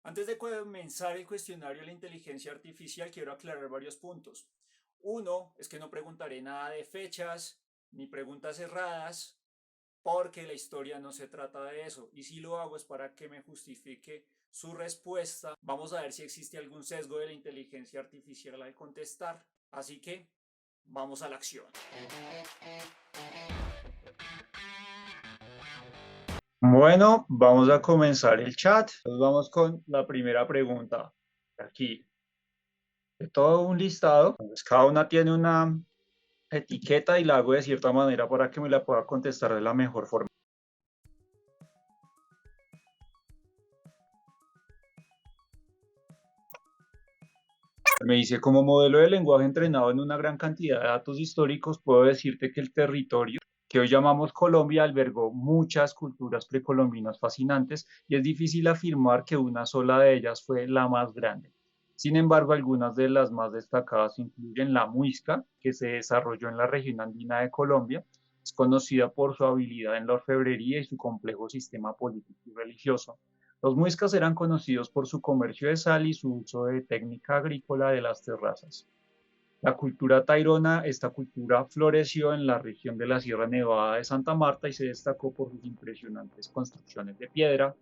Antes de comenzar el cuestionario de la inteligencia artificial, quiero aclarar varios puntos. Uno es que no preguntaré nada de fechas ni preguntas cerradas, porque la historia no se trata de eso. Y si lo hago es para que me justifique su respuesta. Vamos a ver si existe algún sesgo de la inteligencia artificial al contestar. Así que vamos a la acción. Bueno, vamos a comenzar el chat. Nos vamos con la primera pregunta. Aquí, de todo un listado. Entonces, cada una tiene una etiqueta y la hago de cierta manera para que me la pueda contestar de la mejor forma. Me dice, como modelo de lenguaje entrenado en una gran cantidad de datos históricos, puedo decirte que el territorio que hoy llamamos Colombia albergó muchas culturas precolombinas fascinantes y es difícil afirmar que una sola de ellas fue la más grande. Sin embargo, algunas de las más destacadas incluyen la muisca, que se desarrolló en la región andina de Colombia. Es conocida por su habilidad en la orfebrería y su complejo sistema político y religioso. Los muiscas eran conocidos por su comercio de sal y su uso de técnica agrícola de las terrazas. La cultura tairona, esta cultura floreció en la región de la Sierra Nevada de Santa Marta y se destacó por sus impresionantes construcciones de piedra,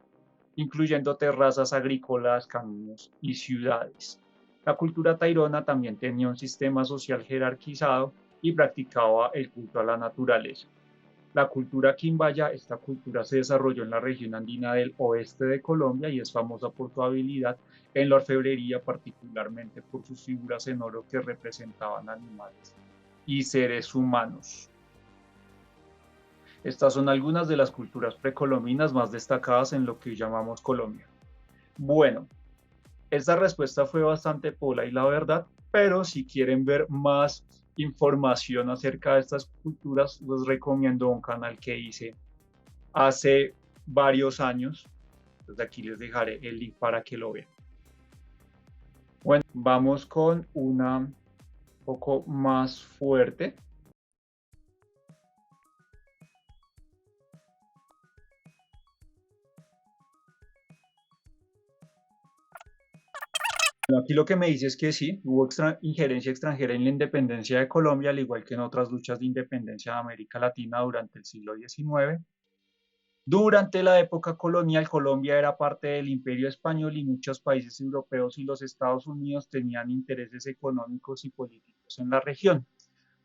incluyendo terrazas agrícolas, caminos y ciudades. La cultura tairona también tenía un sistema social jerarquizado y practicaba el culto a la naturaleza. La cultura quimbaya, esta cultura se desarrolló en la región andina del oeste de Colombia y es famosa por su habilidad en la orfebrería, particularmente por sus figuras en oro que representaban animales y seres humanos. Estas son algunas de las culturas precolombinas más destacadas en lo que llamamos Colombia. Bueno, esta respuesta fue bastante pola y la verdad, pero si quieren ver más información acerca de estas culturas, les recomiendo un canal que hice hace varios años. Desde aquí les dejaré el link para que lo vean. Bueno, vamos con una un poco más fuerte. Bueno, aquí lo que me dice es que sí, hubo injerencia extranjera en la independencia de Colombia, al igual que en otras luchas de independencia de América Latina durante el siglo XIX. Durante la época colonial, Colombia era parte del Imperio Español y muchos países europeos y los Estados Unidos tenían intereses económicos y políticos en la región.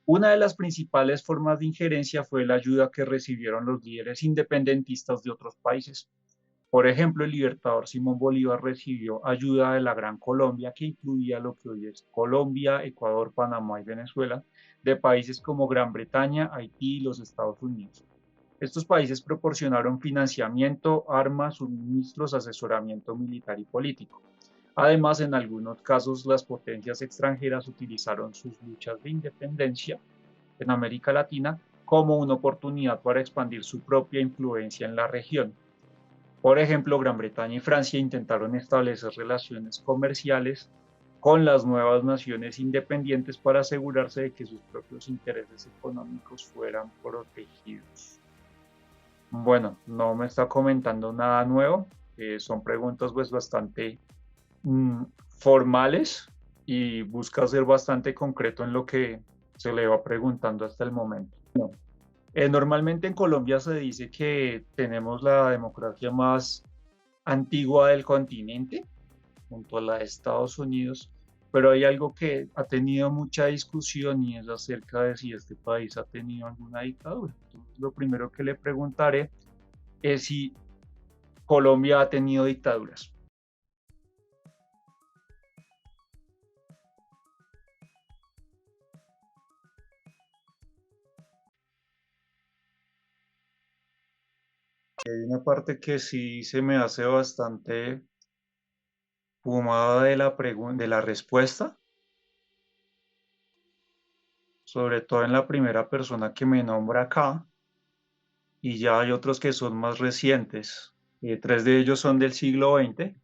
Una de las principales formas de injerencia fue la ayuda que recibieron los líderes independentistas de otros países. Por ejemplo, el libertador Simón Bolívar recibió ayuda de la Gran Colombia, que incluía lo que hoy es Colombia, Ecuador, Panamá y Venezuela, de países como Gran Bretaña, Haití y los Estados Unidos. Estos países proporcionaron financiamiento, armas, suministros, asesoramiento militar y político. Además, en algunos casos, las potencias extranjeras utilizaron sus luchas de independencia en América Latina como una oportunidad para expandir su propia influencia en la región. Por ejemplo, Gran Bretaña y Francia intentaron establecer relaciones comerciales con las nuevas naciones independientes para asegurarse de que sus propios intereses económicos fueran protegidos. Bueno, no me está comentando nada nuevo. Son preguntas pues bastante formales y busca ser bastante concreto en lo que se le va preguntando hasta el momento. No. Normalmente en Colombia se dice que tenemos la democracia más antigua del continente, junto a la de Estados Unidos, pero hay algo que ha tenido mucha discusión y es acerca de si este país ha tenido alguna dictadura. Entonces, lo primero que le preguntaré es si Colombia ha tenido dictaduras. Hay una parte que sí se me hace bastante fumada de de la respuesta, sobre todo en la primera persona que me nombra acá, y ya hay otros que son más recientes. Tres de ellos son del siglo XX.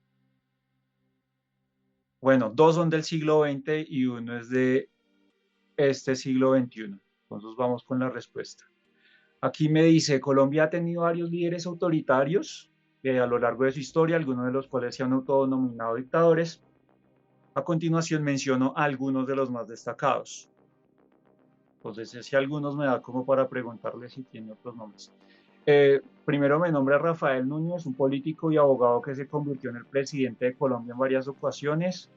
Bueno, dos son del siglo XX y uno es de este siglo XXI. Entonces vamos con la respuesta. Aquí me dice, Colombia ha tenido varios líderes autoritarios. a lo largo de su historia, algunos de los cuales se han autodenominado dictadores. A continuación menciono algunos de los más destacados. Entonces, si algunos me da como para preguntarle si tiene otros nombres. Primero me nombra Rafael Núñez, un político y abogado que se convirtió en el presidente de Colombia en varias ocasiones.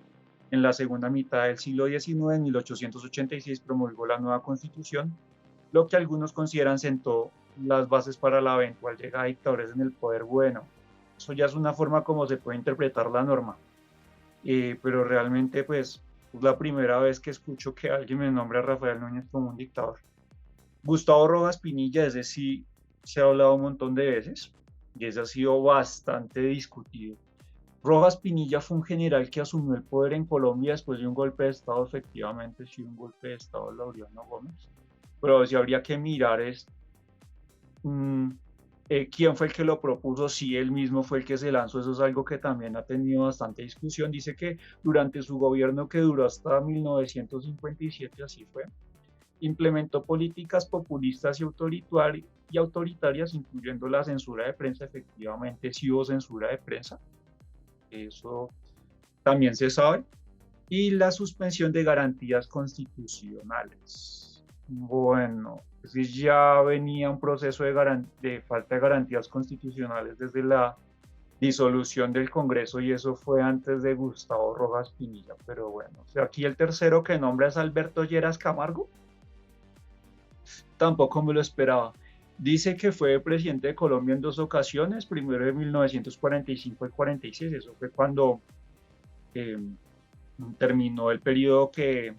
En la segunda mitad del siglo XIX, en 1886, promulgó la nueva constitución, lo que algunos consideran sentó las bases para la eventual llegada de dictadores en el poder. Bueno, eso ya es una forma como se puede interpretar la norma, pero realmente pues es la primera vez que escucho que alguien me nombra a Rafael Núñez como un dictador. Gustavo Rojas Pinilla, ese sí se ha hablado un montón de veces y ese ha sido bastante discutido. Rojas Pinilla fue un general que asumió el poder en Colombia después de un golpe de Estado, efectivamente sí, un golpe de Estado de Laureano Gómez, pero sí habría que mirar es mm, quién fue el que lo propuso, si él mismo fue el que se lanzó. Eso es algo que también ha tenido bastante discusión. Dice que durante su gobierno, que duró hasta 1957, así fue, implementó políticas populistas y autoritarias, incluyendo la censura de prensa. Efectivamente sí hubo censura de prensa, eso también se sabe, y la suspensión de garantías constitucionales. Bueno, pues ya venía un proceso de falta de garantías constitucionales desde la disolución del Congreso, y eso fue antes de Gustavo Rojas Pinilla. Pero bueno, o sea, aquí el tercero que nombra es Alberto Lleras Camargo, tampoco me lo esperaba. Dice que fue presidente de Colombia en dos ocasiones, primero en 1945 y 46, eso fue cuando eh, terminó el periodo que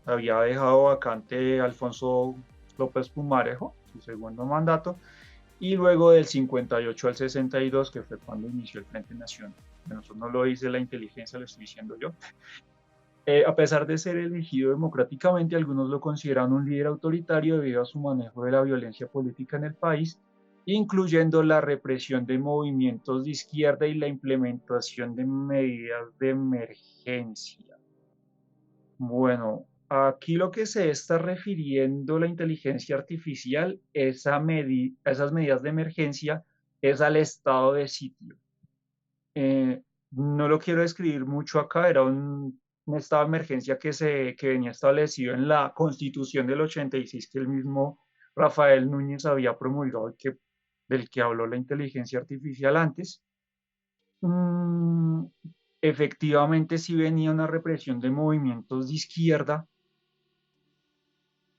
había dejado vacante Alfonso López Pumarejo, su segundo mandato, y luego del 58 al 62, que fue cuando inició el Frente Nacional. Bueno, eso no lo dice la inteligencia, lo estoy diciendo yo. A pesar de ser elegido democráticamente, algunos lo consideran un líder autoritario debido a su manejo de la violencia política en el país, incluyendo la represión de movimientos de izquierda y la implementación de medidas de emergencia. Bueno, aquí lo que se está refiriendo la inteligencia artificial es a esas medidas de emergencia, es al estado de sitio. Eh, no lo quiero describir mucho acá, era un estado de emergencia que venía establecido en la Constitución del 86, que el mismo Rafael Núñez había promulgado, del que habló la inteligencia artificial antes. Mm, efectivamente, sí venía una represión de movimientos de izquierda.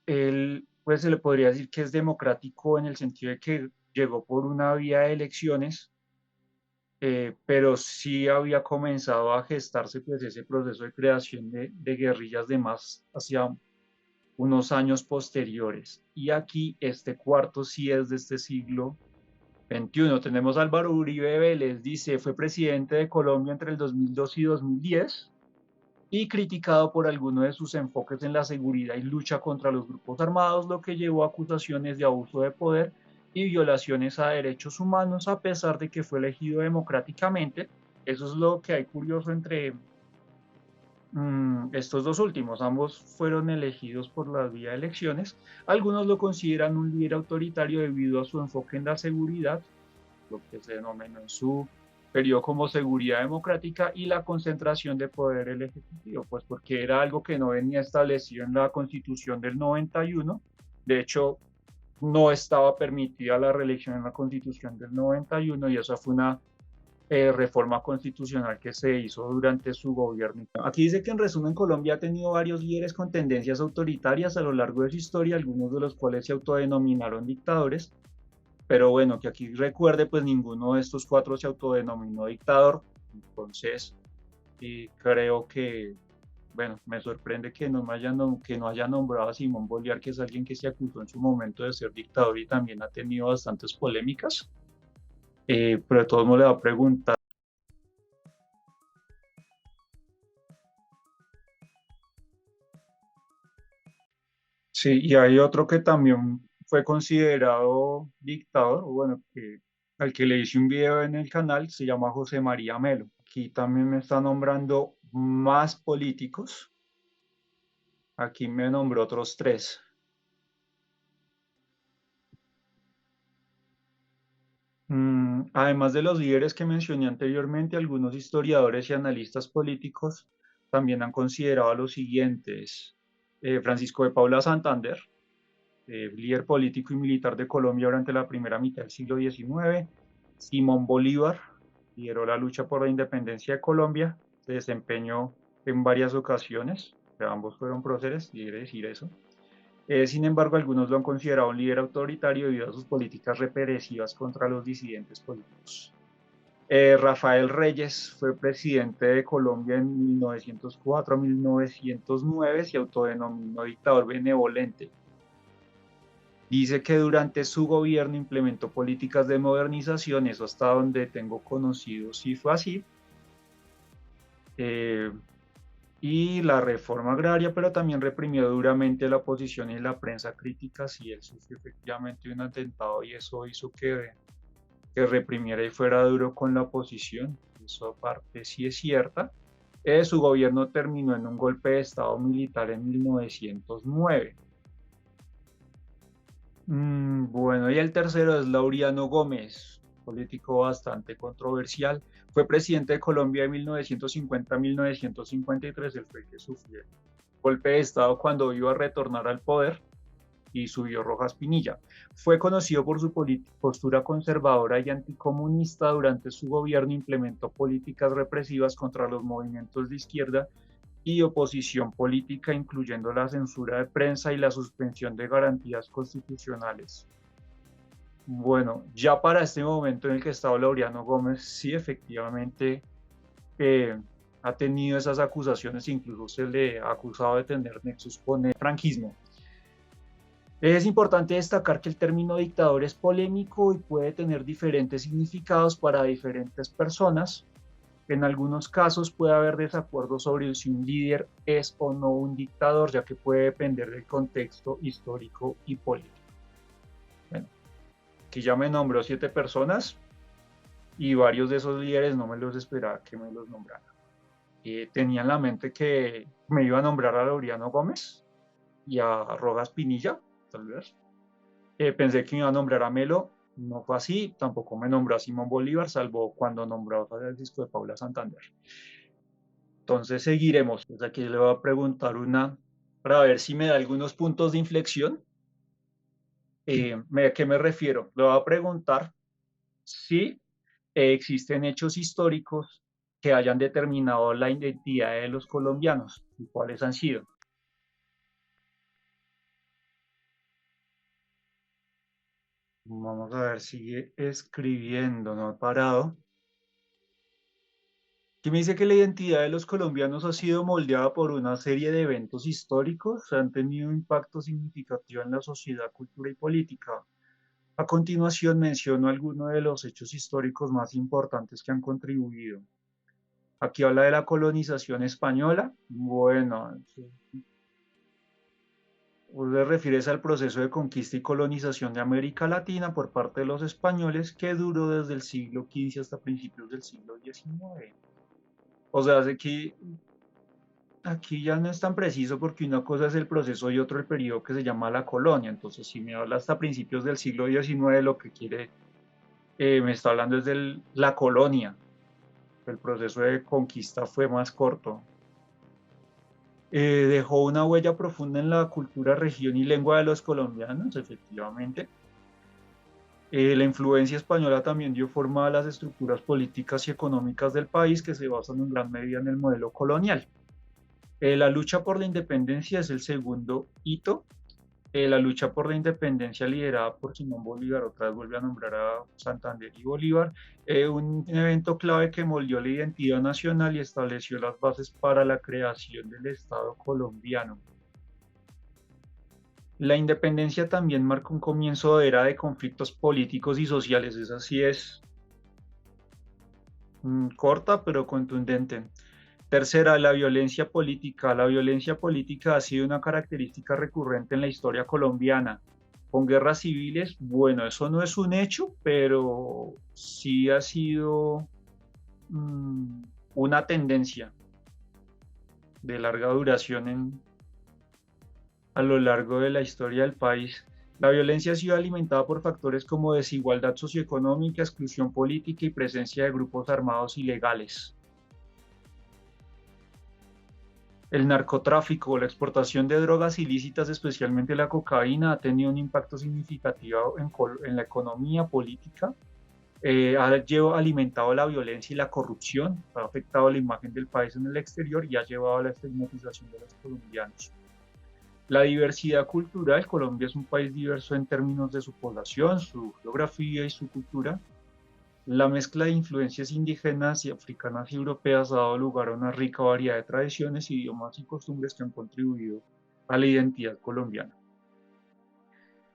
Él, pues se le podría decir que es democrático en el sentido de que llegó por una vía de elecciones, pero sí había comenzado a gestarse pues ese proceso de creación de guerrillas de más hacia unos años posteriores. Y aquí este cuarto sí es de este siglo XXI. Tenemos a Álvaro Uribe Vélez, dice, fue presidente de Colombia entre el 2002 y 2010 y criticado por algunos de sus enfoques en la seguridad y lucha contra los grupos armados, lo que llevó a acusaciones de abuso de poder y violaciones a derechos humanos, a pesar de que fue elegido democráticamente. Eso es lo que hay curioso entre estos dos últimos. Ambos fueron elegidos por la vía de elecciones. Algunos lo consideran un líder autoritario debido a su enfoque en la seguridad, lo que se denominó en su periodo como seguridad democrática, y la concentración de poder el ejecutivo, pues porque era algo que no venía establecido en la Constitución del 91. De hecho, no estaba permitida la reelección en la Constitución del 91, y esa fue una reforma constitucional que se hizo durante su gobierno. Aquí dice que en resumen Colombia ha tenido varios líderes con tendencias autoritarias a lo largo de su historia, algunos de los cuales se autodenominaron dictadores, pero bueno, que aquí recuerde, pues ninguno de estos cuatro se autodenominó dictador. Entonces, creo que, bueno, me sorprende que que no haya nombrado a Simón Bolívar, que es alguien que se acusó en su momento de ser dictador y también ha tenido bastantes polémicas. Pero de todos modos le va a preguntar. Sí, y hay otro que también fue considerado dictador, bueno, al que le hice un video en el canal, se llama José María Melo. Aquí también me está nombrando más políticos. Aquí me nombró otros tres. Además de los líderes que mencioné anteriormente, algunos historiadores y analistas políticos también han considerado a los siguientes. Francisco de Paula Santander, líder político y militar de Colombia durante la primera mitad del siglo XIX. Simón Bolívar, lideró la lucha por la independencia de Colombia, se desempeñó en varias ocasiones, ambos fueron próceres, quiere decir eso. Sin embargo, algunos lo han considerado un líder autoritario debido a sus políticas represivas contra los disidentes políticos. Rafael Reyes fue presidente de Colombia en 1904 a 1909 y se autodenominó dictador benevolente. Dice que durante su gobierno implementó políticas de modernización, eso hasta donde tengo conocido sí fue así, y la reforma agraria, pero también reprimió duramente la oposición y la prensa crítica, si él sufrió efectivamente un atentado y eso hizo que reprimiera y fuera duro con la oposición, eso aparte sí es cierta. Su gobierno terminó en un golpe de estado militar en 1909. Bueno, y el tercero es Laureano Gómez, político bastante controversial. Fue presidente de Colombia de 1950 a 1953. Él fue el que sufrió el golpe de Estado cuando iba a retornar al poder y subió Rojas Pinilla. Fue conocido por su postura conservadora y anticomunista. Durante su gobierno implementó políticas represivas contra los movimientos de izquierda y oposición política, incluyendo la censura de prensa y la suspensión de garantías constitucionales. Bueno, ya para este momento en el que está Laureano Gómez, sí efectivamente ha tenido esas acusaciones, incluso se le ha acusado de tener nexos con el franquismo. Es importante destacar que el término dictador es polémico y puede tener diferentes significados para diferentes personas. En algunos casos puede haber desacuerdo sobre si un líder es o no un dictador, ya que puede depender del contexto histórico y político. Bueno, aquí ya me nombró 7 personas y varios de esos líderes no me los esperaba que me los nombrara. Tenía en la mente que me iba a nombrar a Laureano Gómez y a Rojas Pinilla, tal vez. Pensé que me iba a nombrar a Melo, no fue así, tampoco me nombró a Simón Bolívar, salvo cuando nombró a Francisco de Paula Santander. Entonces seguiremos. Pues aquí le voy a preguntar una para ver si me da algunos puntos de inflexión. ¿A qué me refiero? Le voy a preguntar si existen hechos históricos que hayan determinado la identidad de los colombianos y cuáles han sido. Vamos a ver, sigue escribiendo, no ha parado. Aquí me dice que la identidad de los colombianos ha sido moldeada por una serie de eventos históricos, han tenido un impacto significativo en la sociedad, cultura y política. A continuación menciono algunos de los hechos históricos más importantes que han contribuido. Aquí habla de la colonización española. Bueno, se refiere al proceso de conquista y colonización de América Latina por parte de los españoles que duró desde el siglo XV hasta principios del siglo XIX. O sea, aquí ya no es tan preciso porque una cosa es el proceso y otro el periodo que se llama la colonia. Entonces, si me habla hasta principios del siglo XIX, lo que me está hablando es de la colonia. El proceso de conquista fue más corto. Dejó una huella profunda en la cultura, región y lengua de los colombianos, efectivamente. La influencia española también dio forma a las estructuras políticas y económicas del país que se basan en gran medida en el modelo colonial. La lucha por la independencia es el segundo hito. La lucha por la independencia liderada por Simón Bolívar, otra vez vuelve a nombrar a Santander y Bolívar, un evento clave que moldeó la identidad nacional y estableció las bases para la creación del Estado colombiano. La independencia también marca un comienzo de era de conflictos políticos y sociales, esa sí es corta pero contundente. Tercera, la violencia política. La violencia política ha sido una característica recurrente en la historia colombiana. Con guerras civiles, bueno, eso no es un hecho, pero sí ha sido una tendencia de larga duración a lo largo de la historia del país. La violencia ha sido alimentada por factores como desigualdad socioeconómica, exclusión política y presencia de grupos armados ilegales. El narcotráfico o la exportación de drogas ilícitas, especialmente la cocaína, ha tenido un impacto significativo en la economía política, ha alimentado la violencia y la corrupción, ha afectado la imagen del país en el exterior y ha llevado a la estigmatización de los colombianos. La diversidad cultural. Colombia es un país diverso en términos de su población, su geografía y su cultura. La mezcla de influencias indígenas y africanas y europeas ha dado lugar a una rica variedad de tradiciones, idiomas y costumbres que han contribuido a la identidad colombiana.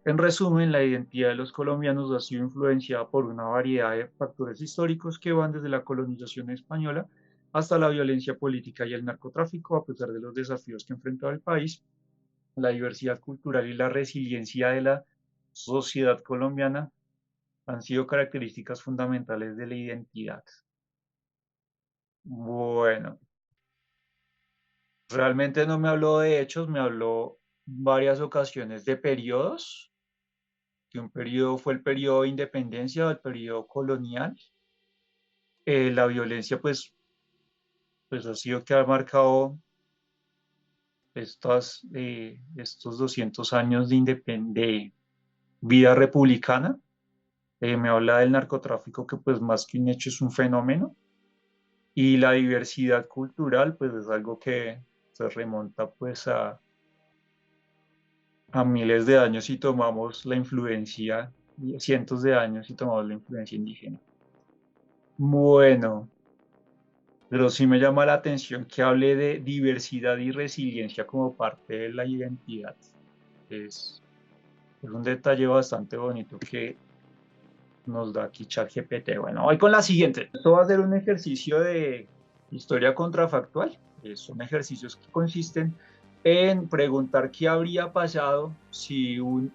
En resumen, la identidad de los colombianos ha sido influenciada por una variedad de factores históricos que van desde la colonización española hasta la violencia política y el narcotráfico. A pesar de los desafíos que ha enfrentado el país, la diversidad cultural y la resiliencia de la sociedad colombiana han sido características fundamentales de la identidad. Bueno, realmente no me habló de hechos, me habló varias ocasiones de periodos, que un periodo fue el periodo de independencia o el periodo colonial. La violencia pues ha sido que ha marcado estos 200 años de vida republicana. Me habla del narcotráfico, que pues más que un hecho es un fenómeno, y la diversidad cultural pues es algo que se remonta pues a miles de años si tomamos la influencia, cientos de años si tomamos la influencia indígena. Bueno, pero sí me llama la atención que hable de diversidad y resiliencia como parte de la identidad. Es, es un detalle bastante bonito que nos da aquí ChatGPT. Bueno, voy con la siguiente. Esto va a ser un ejercicio de historia contrafactual. Son ejercicios que consisten en preguntar qué habría pasado si un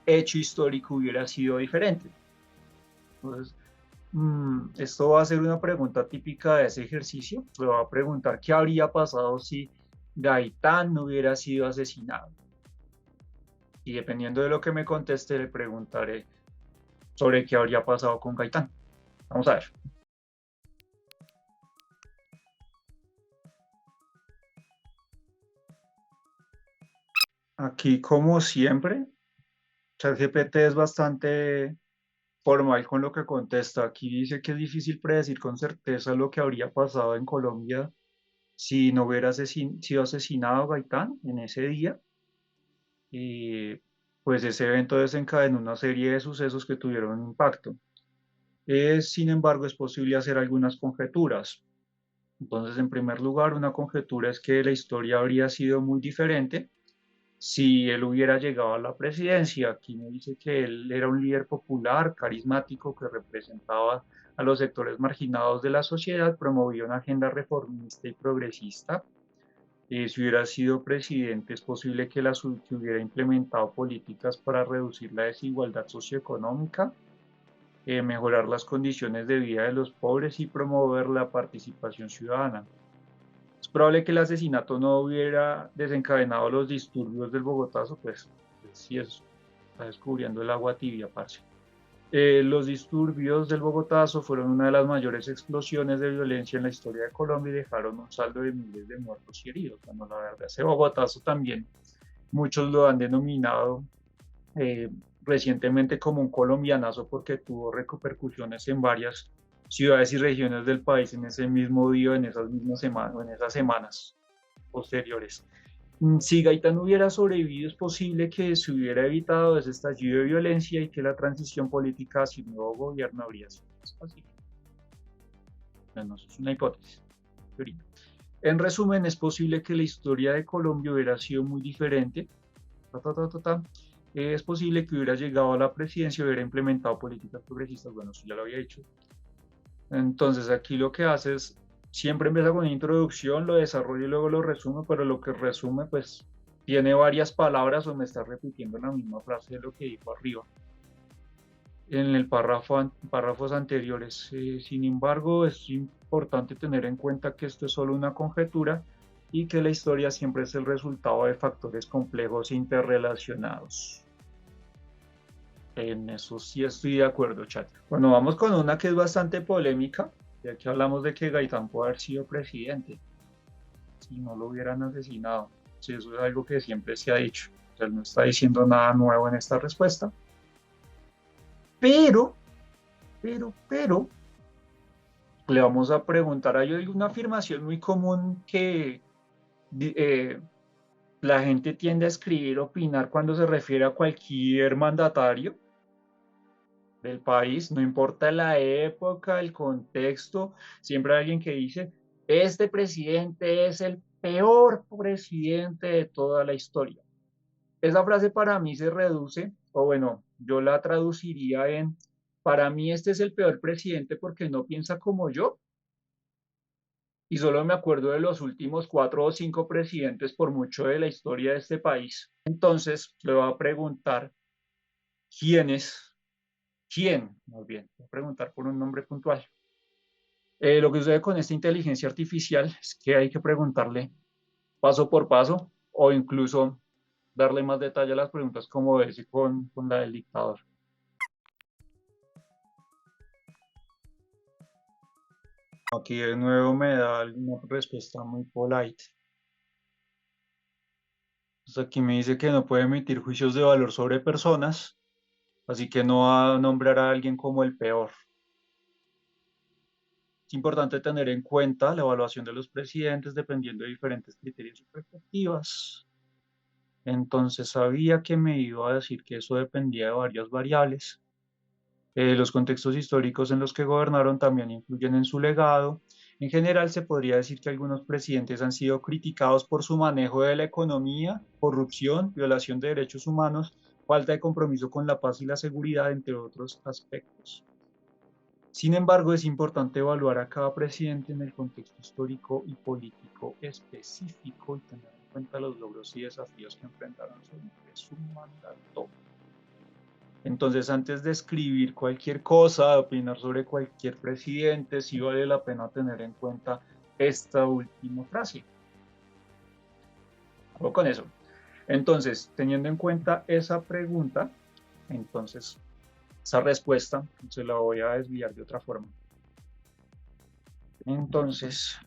hecho histórico hubiera sido diferente. Entonces, esto va a ser una pregunta típica de ese ejercicio. Le va a preguntar qué habría pasado si Gaitán no hubiera sido asesinado. Y dependiendo de lo que me conteste, le preguntaré sobre qué habría pasado con Gaitán. Vamos a ver. Aquí, como siempre, ChatGPT es bastante formal con lo que contesta. Aquí dice que es difícil predecir con certeza lo que habría pasado en Colombia si no hubiera sido asesinado Gaitán en ese día. Y pues ese evento desencadenó una serie de sucesos que tuvieron un impacto. Sin embargo, es posible hacer algunas conjeturas. Entonces, en primer lugar, una conjetura es que la historia habría sido muy diferente si él hubiera llegado a la presidencia. Aquí me dice que él era un líder popular, carismático, que representaba a los sectores marginados de la sociedad, promovía una agenda reformista y progresista. Si hubiera sido presidente, es posible que que hubiera implementado políticas para reducir la desigualdad socioeconómica, mejorar las condiciones de vida de los pobres y promover la participación ciudadana. Es probable que el asesinato no hubiera desencadenado los disturbios del Bogotazo, pues sí está descubriendo el agua tibia, parce. Los disturbios del Bogotazo fueron una de las mayores explosiones de violencia en la historia de Colombia y dejaron un saldo de miles de muertos y heridos. Bueno, la verdad, ese Bogotazo también muchos lo han denominado eh, recientemente como un colombianazo porque tuvo repercusiones en varias ciudades y regiones del país en ese mismo día, en esas mismas semanas, en esas semanas posteriores. Si Gaitán hubiera sobrevivido, es posible que se hubiera evitado ese estallido de violencia y que la transición política hacia un nuevo gobierno habría sido más fácil. Bueno, eso es una hipótesis. En resumen, es posible que la historia de Colombia hubiera sido muy diferente. Es posible que hubiera llegado a la presidencia y hubiera implementado políticas progresistas. Bueno, eso ya lo había dicho. Entonces, aquí lo que hace es, siempre empieza con una introducción, lo desarrolla y luego lo resume, pero lo que resume, pues, tiene varias palabras o me está repitiendo la misma frase de lo que dijo arriba en el párrafos anteriores. Sin embargo, es importante tener en cuenta que esto es solo una conjetura y que la historia siempre es el resultado de factores complejos e interrelacionados. En eso sí estoy de acuerdo, chat. Bueno, vamos con una que es bastante polémica, ya que hablamos de que Gaitán puede haber sido presidente si no lo hubieran asesinado. Sí, eso es algo que siempre se ha dicho. O sea, él no está diciendo nada nuevo en esta respuesta. Pero, pero, le vamos a preguntar, hay una afirmación muy común que eh, la gente tiende a escribir, opinar cuando se refiere a cualquier mandatario del país, no importa la época, el contexto, siempre hay alguien que dice, este presidente es el peor presidente de toda la historia. Esa frase para mí se reduce, o bueno, yo la traduciría en, para mí este es el peor presidente porque no piensa como yo, y solo me acuerdo de los últimos 4 o 5 presidentes por mucho de la historia de este país. Entonces, le voy a preguntar, ¿quién es? ¿Quién? Muy bien, voy a preguntar por un nombre puntual. Lo que sucede con esta inteligencia artificial es que hay que preguntarle paso por paso o incluso darle más detalle a las preguntas como verse con la del dictador. Aquí de nuevo me da una respuesta muy polite. Entonces aquí me dice que no puede emitir juicios de valor sobre personas, así que no va a nombrar a alguien como el peor. Es importante tener en cuenta la evaluación de los presidentes dependiendo de diferentes criterios y perspectivas. Entonces sabía que me iba a decir que eso dependía de varias variables. Los contextos históricos en los que gobernaron también influyen en su legado. En general, se podría decir que algunos presidentes han sido criticados por su manejo de la economía, corrupción, violación de derechos humanos, falta de compromiso con la paz y la seguridad, entre otros aspectos. Sin embargo, es importante evaluar a cada presidente en el contexto histórico y político específico y tener en cuenta los logros y desafíos que enfrentaron durante su mandato. Entonces, antes de escribir cualquier cosa, de opinar sobre cualquier presidente, sí vale la pena tener en cuenta esta última frase. Hago con eso. Entonces, teniendo en cuenta esa pregunta, entonces, esa respuesta se la voy a desviar de otra forma. Entonces,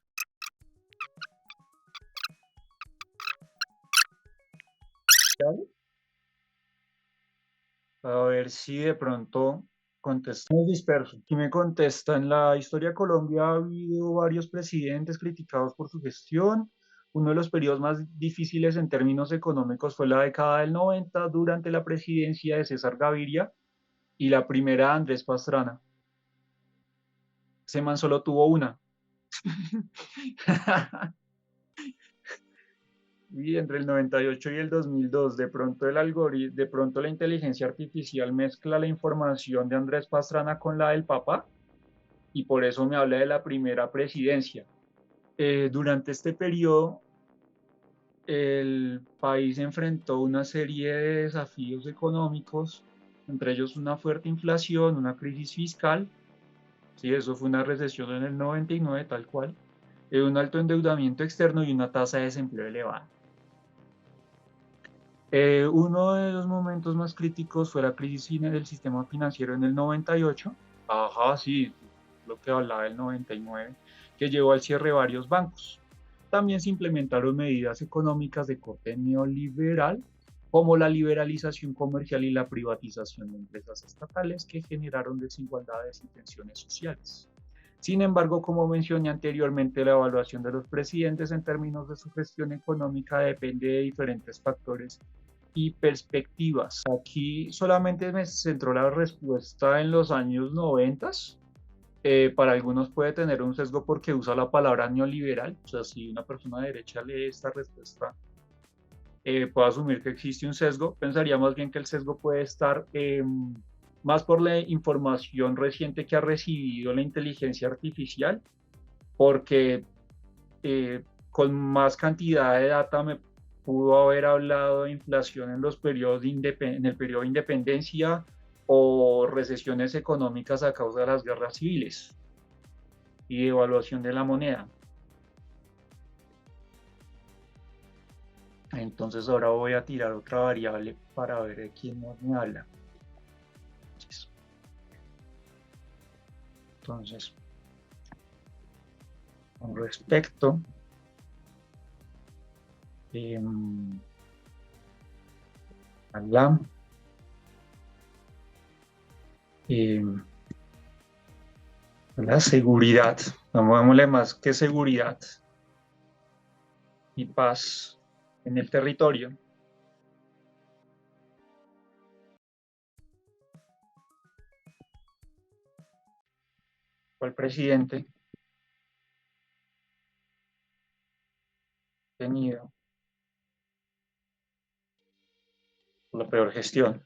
a ver si de pronto contestamos disperso. Aquí me contesta, en la historia de Colombia ha habido varios presidentes criticados por su gestión. Uno de los periodos más difíciles en términos económicos fue la década del 90 durante la presidencia de César Gaviria y la primera de Andrés Pastrana. Ese man solo tuvo una. Y entre el 98 y el 2002, de pronto la inteligencia artificial mezcla la información de Andrés Pastrana con la del papá y por eso me habla de la primera presidencia. Durante este periodo, el país enfrentó una serie de desafíos económicos, entre ellos una fuerte inflación, una crisis fiscal, sí, eso fue una recesión en el 99 tal cual, un alto endeudamiento externo y una tasa de desempleo elevada. Uno de los momentos más críticos fue la crisis del sistema financiero en el 98. Ajá, sí, lo que hablaba del 99, que llevó al cierre de varios bancos. También se implementaron medidas económicas de corte neoliberal, como la liberalización comercial y la privatización de empresas estatales que generaron desigualdades y tensiones sociales. Sin embargo, como mencioné anteriormente, la evaluación de los presidentes en términos de su gestión económica depende de diferentes factores y perspectivas. Aquí solamente me centró la respuesta en los años 90. Para algunos puede tener un sesgo porque usa la palabra neoliberal. O sea, si una persona de derecha lee esta respuesta, puede asumir que existe un sesgo. Pensaría más bien que el sesgo puede estar más por la información reciente que ha recibido la inteligencia artificial, porque con más cantidad de data me pudo haber hablado de inflación en los periodos en el periodo de independencia o recesiones económicas a causa de las guerras civiles y de evaluación de la moneda. Entonces ahora voy a tirar otra variable para ver de quién más me habla. Entonces, con respecto a la seguridad, llamémosle más que seguridad y paz en el territorio, el presidente ha tenido la peor gestión.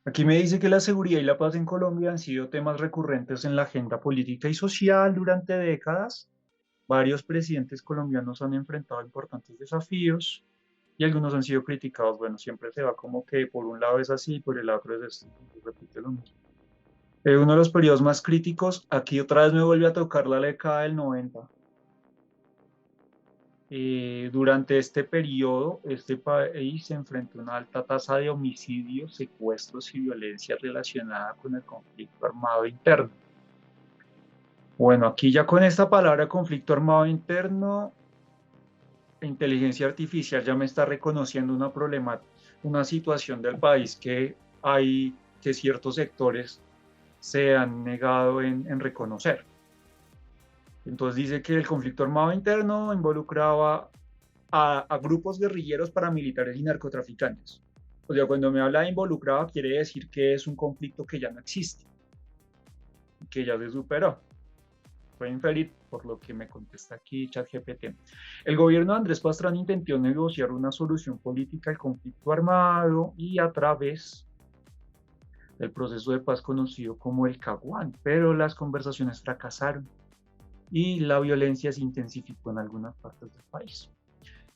Aquí me dice que la seguridad y la paz en Colombia han sido temas recurrentes en la agenda política y social durante décadas. Varios presidentes colombianos han enfrentado importantes desafíos y algunos han sido criticados. Bueno, siempre se va como que por un lado es así y por el otro es esto. Repite lo mismo. Uno de los periodos más críticos, aquí otra vez me vuelve a tocar la década del 90. Durante este periodo, este país se enfrentó a una alta tasa de homicidios, secuestros y violencia relacionada con el conflicto armado interno. Bueno, aquí ya con esta palabra conflicto armado interno, la inteligencia artificial ya me está reconociendo una problemática, una situación del país que hay, que ciertos sectores se han negado en reconocer. Entonces dice que el conflicto armado interno involucraba a grupos guerrilleros, paramilitares y narcotraficantes. O sea, cuando me habla de involucrado, quiere decir que es un conflicto que ya no existe, que ya se superó. Fue inferir por lo que me contesta aquí ChatGPT. El gobierno de Andrés Pastrana intentó negociar una solución política al conflicto armado y a través del proceso de paz conocido como el Caguán, pero las conversaciones fracasaron y la violencia se intensificó en algunas partes del país.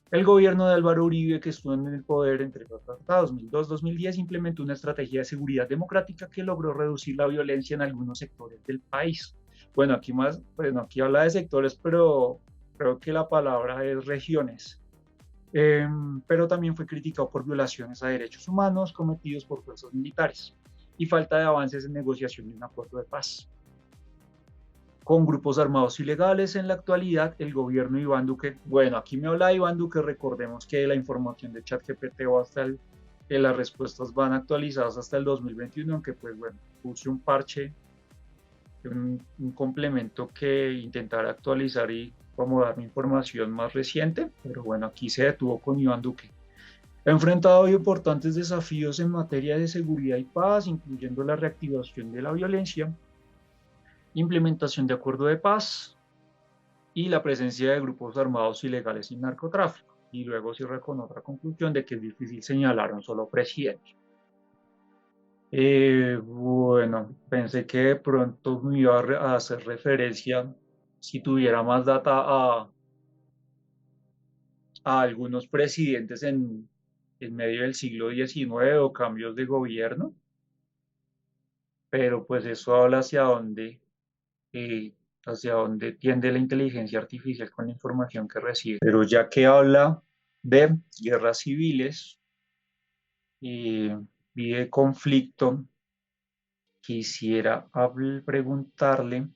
El gobierno de Álvaro Uribe, que estuvo en el poder entre 2002-2010, implementó una estrategia de seguridad democrática que logró reducir la violencia en algunos sectores del país. Bueno, aquí habla de sectores, pero creo que la palabra es regiones. Pero también fue criticado por violaciones a derechos humanos cometidos por fuerzas militares y falta de avances en negociación de un acuerdo de paz con grupos armados ilegales. En la actualidad, el gobierno de Iván Duque, bueno, aquí me habla de Iván Duque, recordemos que la información de ChatGPT va hasta que las respuestas van actualizadas hasta el 2021, aunque pues bueno, puse un parche, un complemento que intentará actualizar y acomodar mi información más reciente, pero bueno, aquí se detuvo con Iván Duque. Ha enfrentado importantes desafíos en materia de seguridad y paz, incluyendo la reactivación de la violencia, implementación de acuerdo de paz y la presencia de grupos armados ilegales y narcotráfico. Y luego cierra con otra conclusión de que es difícil señalar a un solo presidente. Bueno, pensé que de pronto me iba a hacer referencia, si tuviera más data, a algunos presidentes en medio del siglo XIX o cambios de gobierno, pero pues eso habla eh, hacia dónde tiende la inteligencia artificial con la información que recibe. Pero ya que habla de guerras civiles y de conflicto, quisiera preguntarle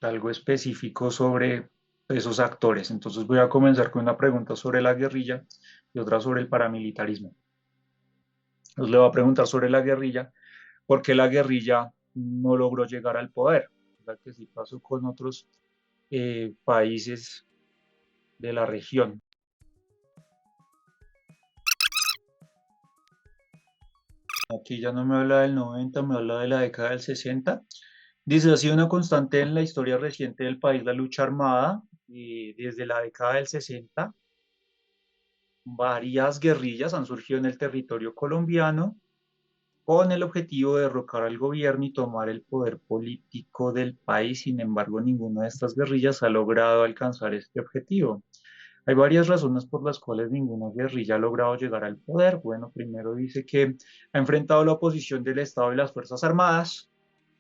algo específico sobre esos actores. Entonces voy a comenzar con una pregunta sobre la guerrilla y otra sobre el paramilitarismo. Entonces le voy a preguntar sobre la guerrilla, por qué la guerrilla no logró llegar al poder, la que sí pasó con otros países de la región. Aquí ya no me habla del 90, me habla de la década del 60. Dice, ha sido una constante en la historia reciente del país la lucha armada. Desde la década del 60, varias guerrillas han surgido en el territorio colombiano con el objetivo de derrocar al gobierno y tomar el poder político del país. Sin embargo, ninguna de estas guerrillas ha logrado alcanzar este objetivo. Hay varias razones por las cuales ninguna guerrilla ha logrado llegar al poder. Bueno, primero dice que ha enfrentado la oposición del Estado y las Fuerzas Armadas,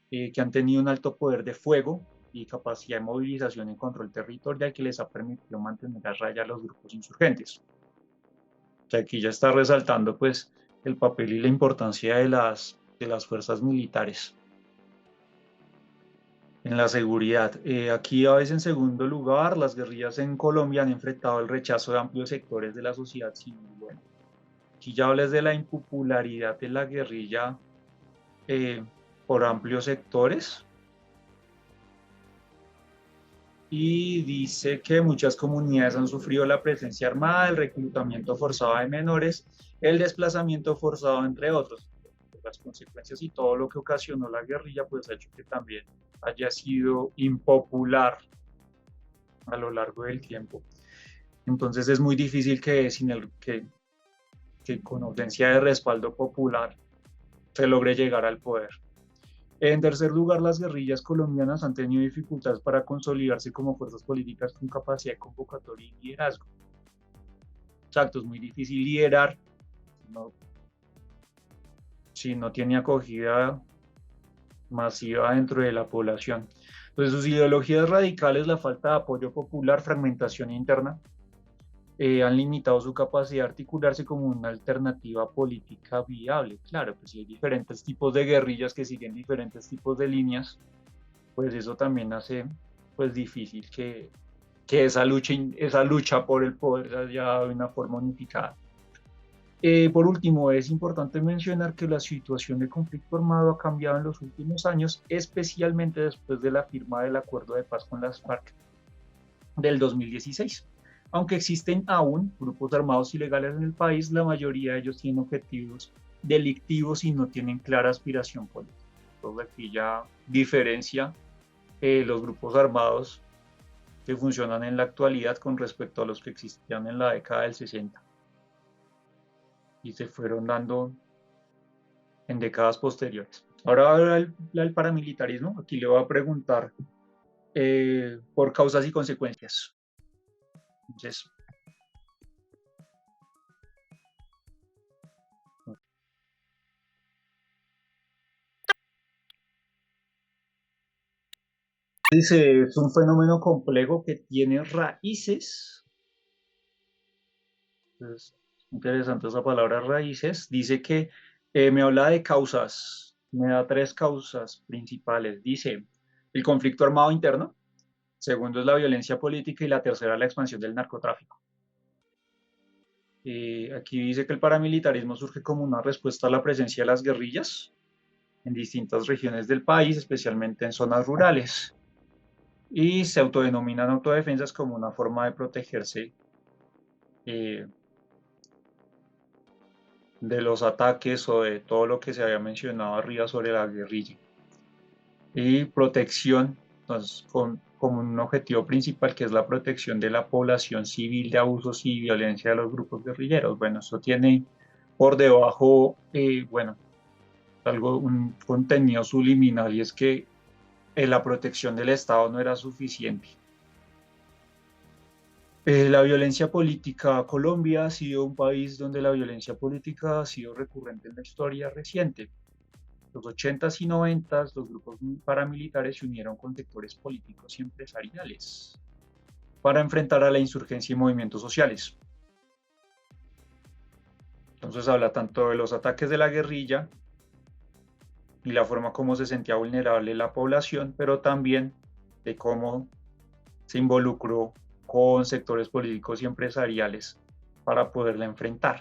que han tenido un alto poder de fuego y capacidad de movilización y control territorial que les ha permitido mantener a raya a los grupos insurgentes. que aquí ya está resaltando pues el papel y la importancia de las fuerzas militares en la seguridad. Aquí a veces en segundo lugar, las guerrillas en Colombia han enfrentado el rechazo de amplios sectores de la sociedad civil. Bueno, aquí ya hablas de la impopularidad de la guerrilla eh, por amplios sectores. Y dice que muchas comunidades han sufrido la presencia armada, el reclutamiento forzado de menores, el desplazamiento forzado, entre otros. Las consecuencias y todo lo que ocasionó la guerrilla, pues ha hecho que también haya sido impopular a lo largo del tiempo. Entonces es muy difícil que, que con ausencia de respaldo popular se logre llegar al poder. En tercer lugar, las guerrillas colombianas han tenido dificultades para consolidarse como fuerzas políticas con capacidad de convocatoria y liderazgo. Exacto, es muy difícil liderar no, si no tiene acogida masiva dentro de la población. Entonces, sus ideologías radicales, la falta de apoyo popular, fragmentación interna, han limitado su capacidad de articularse como una alternativa política viable. Claro, pues si hay diferentes tipos de guerrillas que siguen diferentes tipos de líneas, pues eso también hace pues difícil que esa lucha por el poder haya de una forma unificada. Por último, es importante mencionar que la situación de conflicto armado ha cambiado en los últimos años, especialmente después de la firma del acuerdo de paz con las FARC del 2016. Aunque existen aún grupos armados ilegales en el país, la mayoría de ellos tienen objetivos delictivos y no tienen clara aspiración política. Entonces aquí ya diferencia los grupos armados que funcionan en la actualidad con respecto a los que existían en la década del 60 y se fueron dando en décadas posteriores. Ahora el paramilitarismo, aquí le voy a preguntar por causas y consecuencias. Entonces, dice, es un fenómeno complejo que tiene raíces. Es interesante esa palabra raíces. Dice que me habla de causas, me da tres causas principales. Dice, el conflicto armado interno, segundo es la violencia política y la tercera la expansión del narcotráfico. Aquí dice que el paramilitarismo surge como una respuesta a la presencia de las guerrillas en distintas regiones del país, especialmente en zonas rurales, y se autodenominan autodefensas como una forma de protegerse eh, de los ataques o de todo lo que se había mencionado arriba sobre la guerrilla. Y protección, entonces, como un objetivo principal que es la protección de la población civil de abusos y violencia de los grupos guerrilleros. Bueno, eso tiene por debajo, bueno, algo, un contenido subliminal y es que la protección del Estado no era suficiente. La violencia política, Colombia ha sido un país donde la violencia política ha sido recurrente en la historia reciente. Los 80s y 90s, los grupos paramilitares se unieron con sectores políticos y empresariales para enfrentar a la insurgencia y movimientos sociales. Entonces habla tanto de los ataques de la guerrilla y la forma como se sentía vulnerable la población, pero también de cómo se involucró con sectores políticos y empresariales para poderla enfrentar.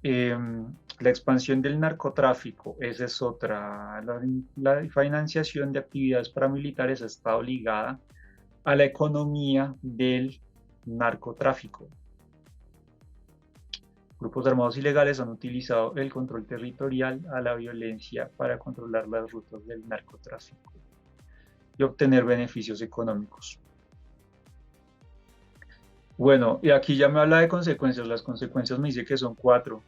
La expansión del narcotráfico, esa es otra. La financiación de actividades paramilitares ha estado ligada a la economía del narcotráfico. Grupos armados ilegales han utilizado el control territorial a la violencia para controlar las rutas del narcotráfico y obtener beneficios económicos. Bueno, y aquí ya me habla de consecuencias. Las consecuencias me dice que son 4.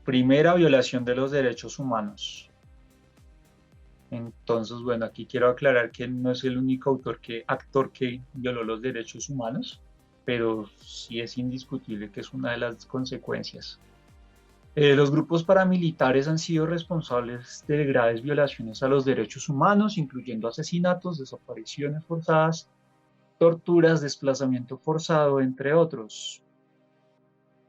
Primera, violación de los derechos humanos. Entonces, bueno, aquí quiero aclarar que no es el único actor que violó los derechos humanos, pero sí es indiscutible que es una de las consecuencias. Los grupos paramilitares han sido responsables de graves violaciones a los derechos humanos, incluyendo asesinatos, desapariciones forzadas, torturas, desplazamiento forzado, entre otros.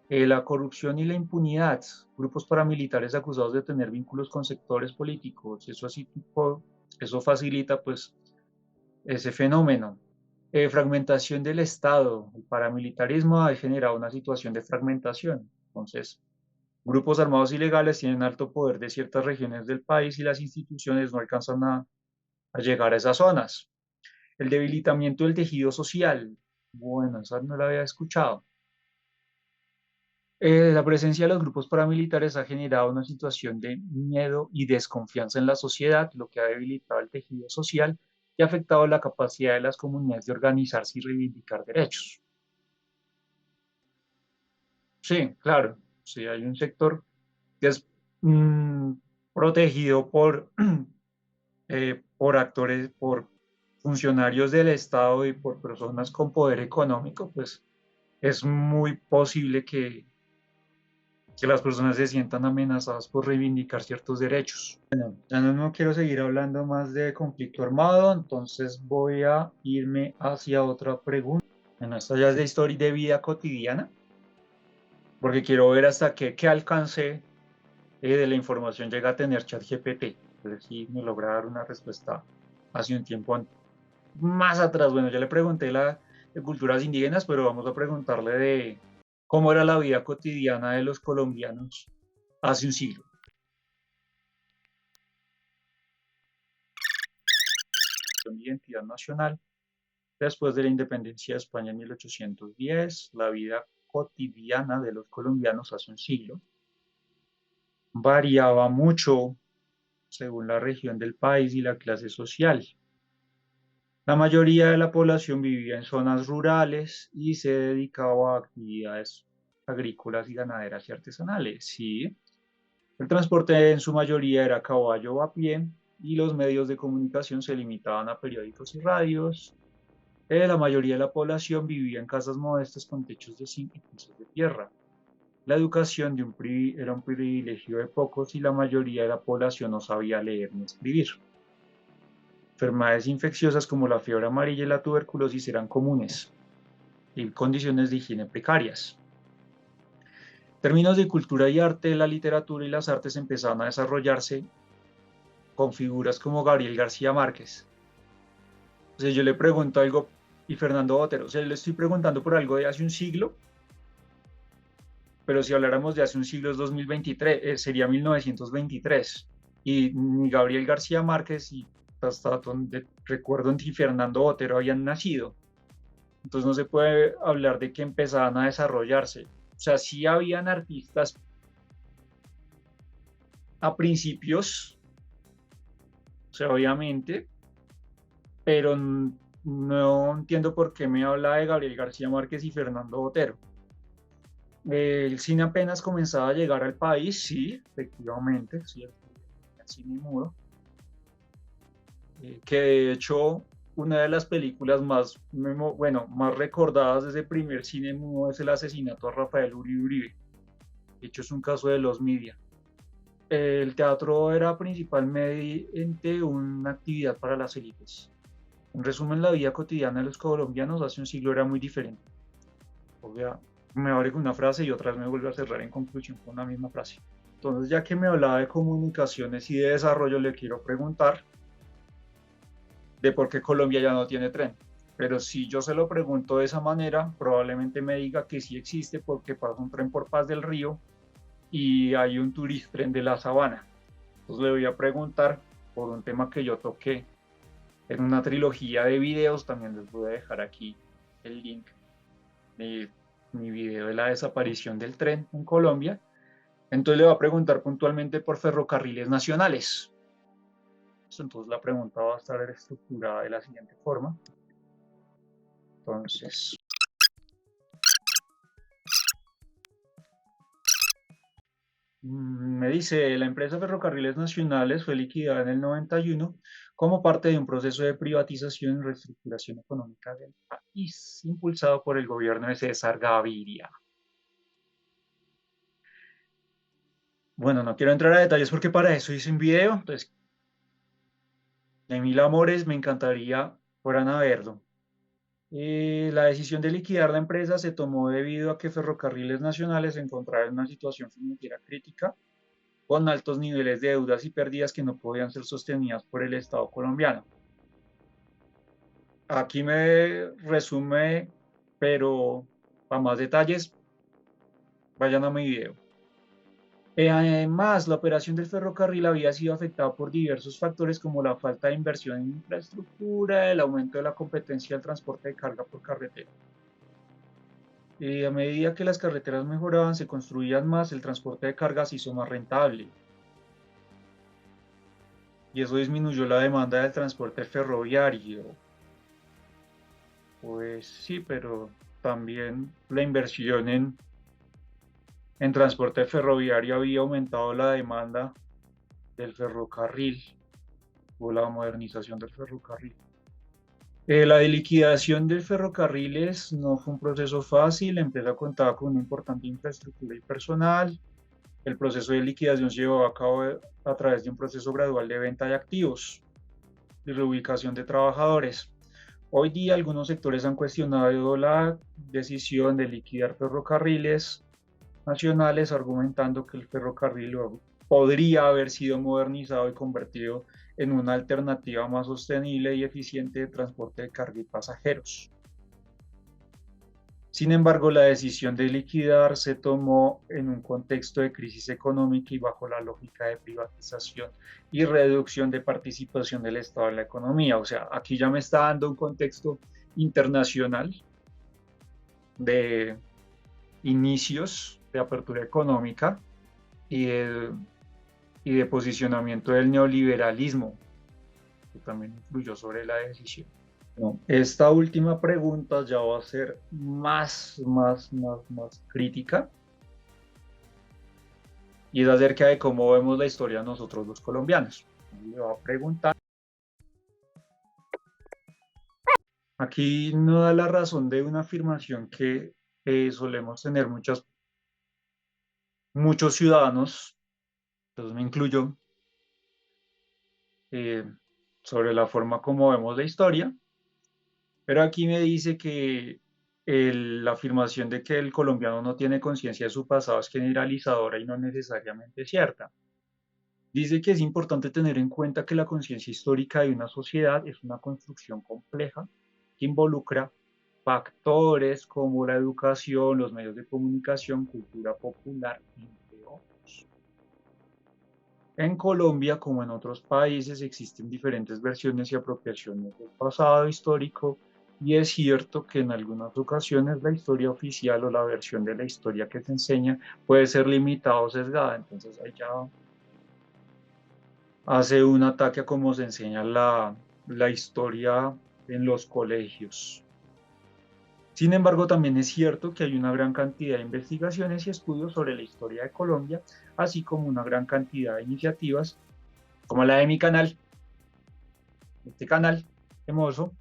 La corrupción y la impunidad, grupos paramilitares acusados de tener vínculos con sectores políticos, eso facilita pues ese fenómeno. Fragmentación del Estado, el paramilitarismo ha generado una situación de fragmentación. Entonces, grupos armados ilegales tienen alto poder de ciertas regiones del país y las instituciones no alcanzan a llegar a esas zonas. El debilitamiento del tejido social, bueno, esa no la había escuchado. La presencia de los grupos paramilitares ha generado una situación de miedo y desconfianza en la sociedad, lo que ha debilitado el tejido social y ha afectado la capacidad de las comunidades de organizarse y reivindicar derechos. Sí, claro, sí, hay un sector que es protegido por actores, por funcionarios del Estado y por personas con poder económico, pues es muy posible que las personas se sientan amenazadas por reivindicar ciertos derechos. Bueno, ya no quiero seguir hablando más de conflicto armado, entonces voy a irme hacia otra pregunta. Bueno, esta ya es de historia y de vida cotidiana, porque quiero ver hasta qué alcance de la información llega a tener ChatGPT. A ver si me logra dar una respuesta hace un tiempo más atrás. Bueno, ya le pregunté de culturas indígenas, pero vamos a preguntarle de cómo era la vida cotidiana de los colombianos hace un siglo. Identidad nacional. Después de la independencia de España en 1810, la vida cotidiana de los colombianos hace un siglo variaba mucho según la región del país y la clase social. La mayoría de la población vivía en zonas rurales y se dedicaba a actividades agrícolas y ganaderas y artesanales. Sí, el transporte en su mayoría era a caballo o a pie y los medios de comunicación se limitaban a periódicos y radios. La mayoría de la población vivía en casas modestas con techos de zinc y pisos de tierra. La educación era un privilegio de pocos y la mayoría de la población no sabía leer ni escribir. Enfermedades infecciosas como la fiebre amarilla y la tuberculosis eran comunes y condiciones de higiene precarias. En términos de cultura y arte, la literatura y las artes empezaron a desarrollarse con figuras como Gabriel García Márquez. O sea, yo le pregunto algo y Fernando Botero, o sea, le estoy preguntando por algo de hace un siglo, pero si habláramos de hace un siglo es 2023, sería 1923. Y ni Gabriel García Márquez y hasta donde recuerdo ni Fernando Botero habían nacido. Entonces no se puede hablar de que empezaban a desarrollarse. O sea, sí habían artistas a principios, o sea, obviamente, pero no entiendo por qué me habla de Gabriel García Márquez y Fernando Botero. El cine apenas comenzaba a llegar al país, sí, efectivamente, sí, el cine mudo, que de hecho una de las películas más recordadas de ese primer cine mudo es el asesinato a Rafael Uribe Uribe. De hecho es un caso de los media. El teatro era principalmente una actividad para las élites. En resumen, la vida cotidiana de los colombianos hace un siglo era muy diferente. Obvio, me abre con una frase y otra vez me vuelve a cerrar en conclusión con la misma frase. Entonces, ya que me hablaba de comunicaciones y de desarrollo, le quiero preguntar de por qué Colombia ya no tiene tren. Pero si yo se lo pregunto de esa manera, probablemente me diga que sí existe porque pasa un tren por Paz del Río y hay un turistren de la Sabana. Entonces le voy a preguntar por un tema que yo toqué en una trilogía de videos, también les voy a dejar aquí el link de mi video de la desaparición del tren en Colombia. Entonces le voy a preguntar puntualmente por ferrocarriles nacionales. Entonces la pregunta va a estar estructurada de la siguiente forma. Entonces, me dice, la empresa Ferrocarriles Nacionales fue liquidada en el 91 como parte de un proceso de privatización y reestructuración económica del país, impulsado por el gobierno de César Gaviria. Bueno, no quiero entrar a detalles porque para eso hice un video, entonces, de mil amores, me encantaría fueran a verlo. La decisión de liquidar la empresa se tomó debido a que Ferrocarriles Nacionales se encontraba en una situación financiera crítica, con altos niveles de deudas y pérdidas que no podían ser sostenidas por el Estado colombiano. Aquí me resume, pero para más detalles, vayan a mi video. Además, la operación del ferrocarril había sido afectada por diversos factores como la falta de inversión en infraestructura, el aumento de la competencia del transporte de carga por carretera. A medida que las carreteras mejoraban, se construían más, el transporte de carga se hizo más rentable. Y eso disminuyó la demanda del transporte ferroviario. Pues sí, pero también la inversión en transporte ferroviario había aumentado la demanda del ferrocarril o la modernización del ferrocarril. La de liquidación del ferrocarriles no fue un proceso fácil, la empresa contaba con una importante infraestructura y personal. El proceso de liquidación se llevó a cabo a través de un proceso gradual de venta de activos y reubicación de trabajadores. Hoy día algunos sectores han cuestionado la decisión de liquidar ferrocarriles nacionales, argumentando que el ferrocarril podría haber sido modernizado y convertido en una alternativa más sostenible y eficiente de transporte de carga y pasajeros. Sin embargo, la decisión de liquidar se tomó en un contexto de crisis económica y bajo la lógica de privatización y reducción de participación del Estado en la economía. O sea, aquí ya me está dando un contexto internacional de inicios de apertura económica y de posicionamiento del neoliberalismo, que también influyó sobre la decisión. No, esta última pregunta ya va a ser más crítica y es acerca de cómo vemos la historia nosotros los colombianos. Le va a preguntar. Aquí no da la razón de una afirmación que solemos tener muchos ciudadanos, entonces me incluyo, eh, sobre la forma como vemos la historia. Pero aquí me dice que la afirmación de que el colombiano no tiene conciencia de su pasado es generalizadora y no necesariamente cierta. Dice que es importante tener en cuenta que la conciencia histórica de una sociedad es una construcción compleja que involucra factores como la educación, los medios de comunicación, cultura popular, entre otros. En Colombia, como en otros países, existen diferentes versiones y apropiaciones del pasado histórico, y es cierto que en algunas ocasiones la historia oficial o la versión de la historia que se enseña puede ser limitada o sesgada. Entonces ahí ya hace un ataque a cómo se enseña la historia en los colegios. Sin embargo, también es cierto que hay una gran cantidad de investigaciones y estudios sobre la historia de Colombia, así como una gran cantidad de iniciativas, como la de mi canal, este canal hermoso,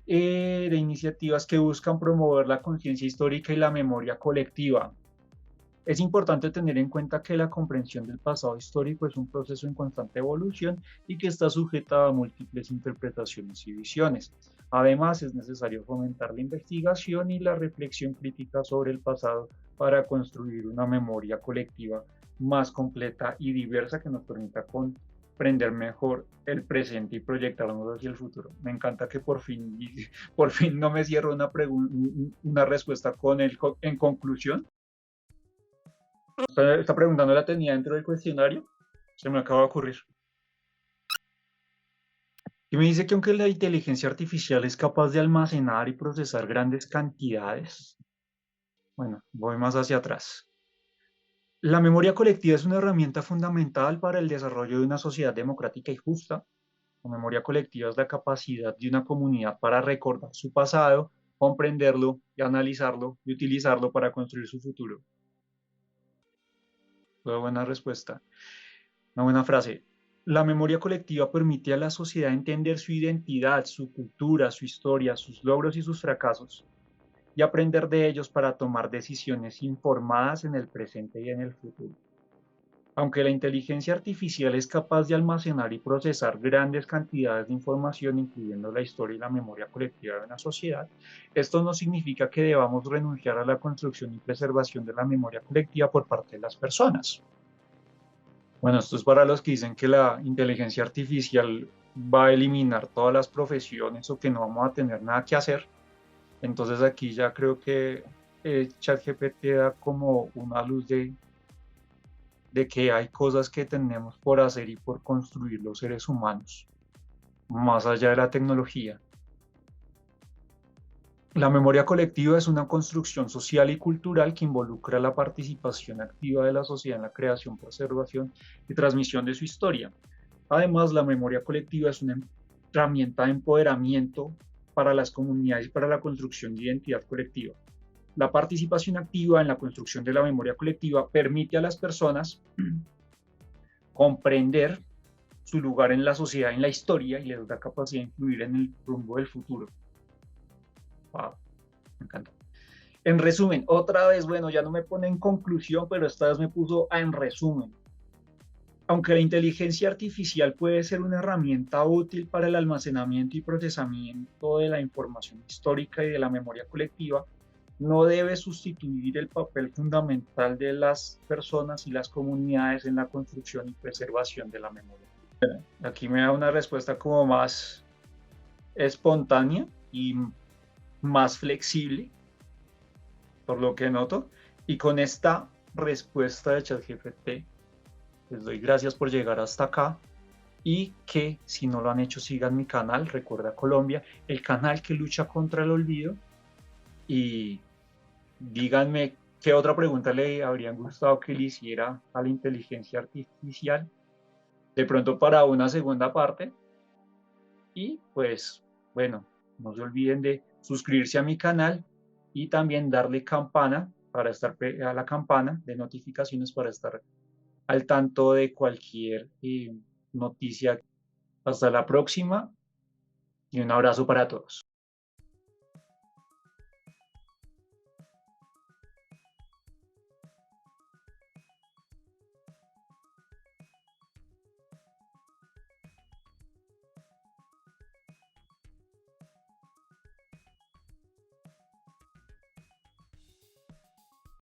de iniciativas que buscan promover la conciencia histórica y la memoria colectiva. Es importante tener en cuenta que la comprensión del pasado histórico es un proceso en constante evolución y que está sujeta a múltiples interpretaciones y visiones. Además, es necesario fomentar la investigación y la reflexión crítica sobre el pasado para construir una memoria colectiva más completa y diversa que nos permita comprender mejor el presente y proyectarnos hacia el futuro. Me encanta que por fin no me cierro una respuesta en conclusión. Esta pregunta no la tenía dentro del cuestionario, se me acaba de ocurrir. Y me dice que aunque la inteligencia artificial es capaz de almacenar y procesar grandes cantidades, bueno, voy más hacia atrás. La memoria colectiva es una herramienta fundamental para el desarrollo de una sociedad democrática y justa. La memoria colectiva es la capacidad de una comunidad para recordar su pasado, comprenderlo y analizarlo y utilizarlo para construir su futuro. Fue buena respuesta. Una buena frase. La memoria colectiva permite a la sociedad entender su identidad, su cultura, su historia, sus logros y sus fracasos, y aprender de ellos para tomar decisiones informadas en el presente y en el futuro. Aunque la inteligencia artificial es capaz de almacenar y procesar grandes cantidades de información, incluyendo la historia y la memoria colectiva de una sociedad, esto no significa que debamos renunciar a la construcción y preservación de la memoria colectiva por parte de las personas. Bueno, esto es para los que dicen que la inteligencia artificial va a eliminar todas las profesiones o que no vamos a tener nada que hacer. Entonces aquí ya creo que ChatGPT da como una luz de que hay cosas que tenemos por hacer y por construir los seres humanos, más allá de la tecnología. La memoria colectiva es una construcción social y cultural que involucra la participación activa de la sociedad en la creación, preservación y transmisión de su historia. Además, la memoria colectiva es una herramienta de empoderamiento para las comunidades y para la construcción de identidad colectiva. La participación activa en la construcción de la memoria colectiva permite a las personas comprender su lugar en la sociedad, en la historia, y les da capacidad de influir en el rumbo del futuro. Wow, me encanta. En resumen, otra vez, bueno, ya no me pone en conclusión, pero esta vez me puso a en resumen. Aunque la inteligencia artificial puede ser una herramienta útil para el almacenamiento y procesamiento de la información histórica y de la memoria colectiva, no debe sustituir el papel fundamental de las personas y las comunidades en la construcción y preservación de la memoria. Aquí me da una respuesta como más espontánea y más flexible, por lo que noto. Y con esta respuesta de ChatGPT, les doy gracias por llegar hasta acá y que si no lo han hecho sigan mi canal, Recuerda Colombia, el canal que lucha contra el olvido, y díganme qué otra pregunta le habrían gustado que le hiciera a la inteligencia artificial, de pronto para una segunda parte. Y pues bueno, no se olviden de suscribirse a mi canal y también darle campana para estar a la campana de notificaciones para estar al tanto de cualquier noticia. Hasta la próxima y un abrazo para todos.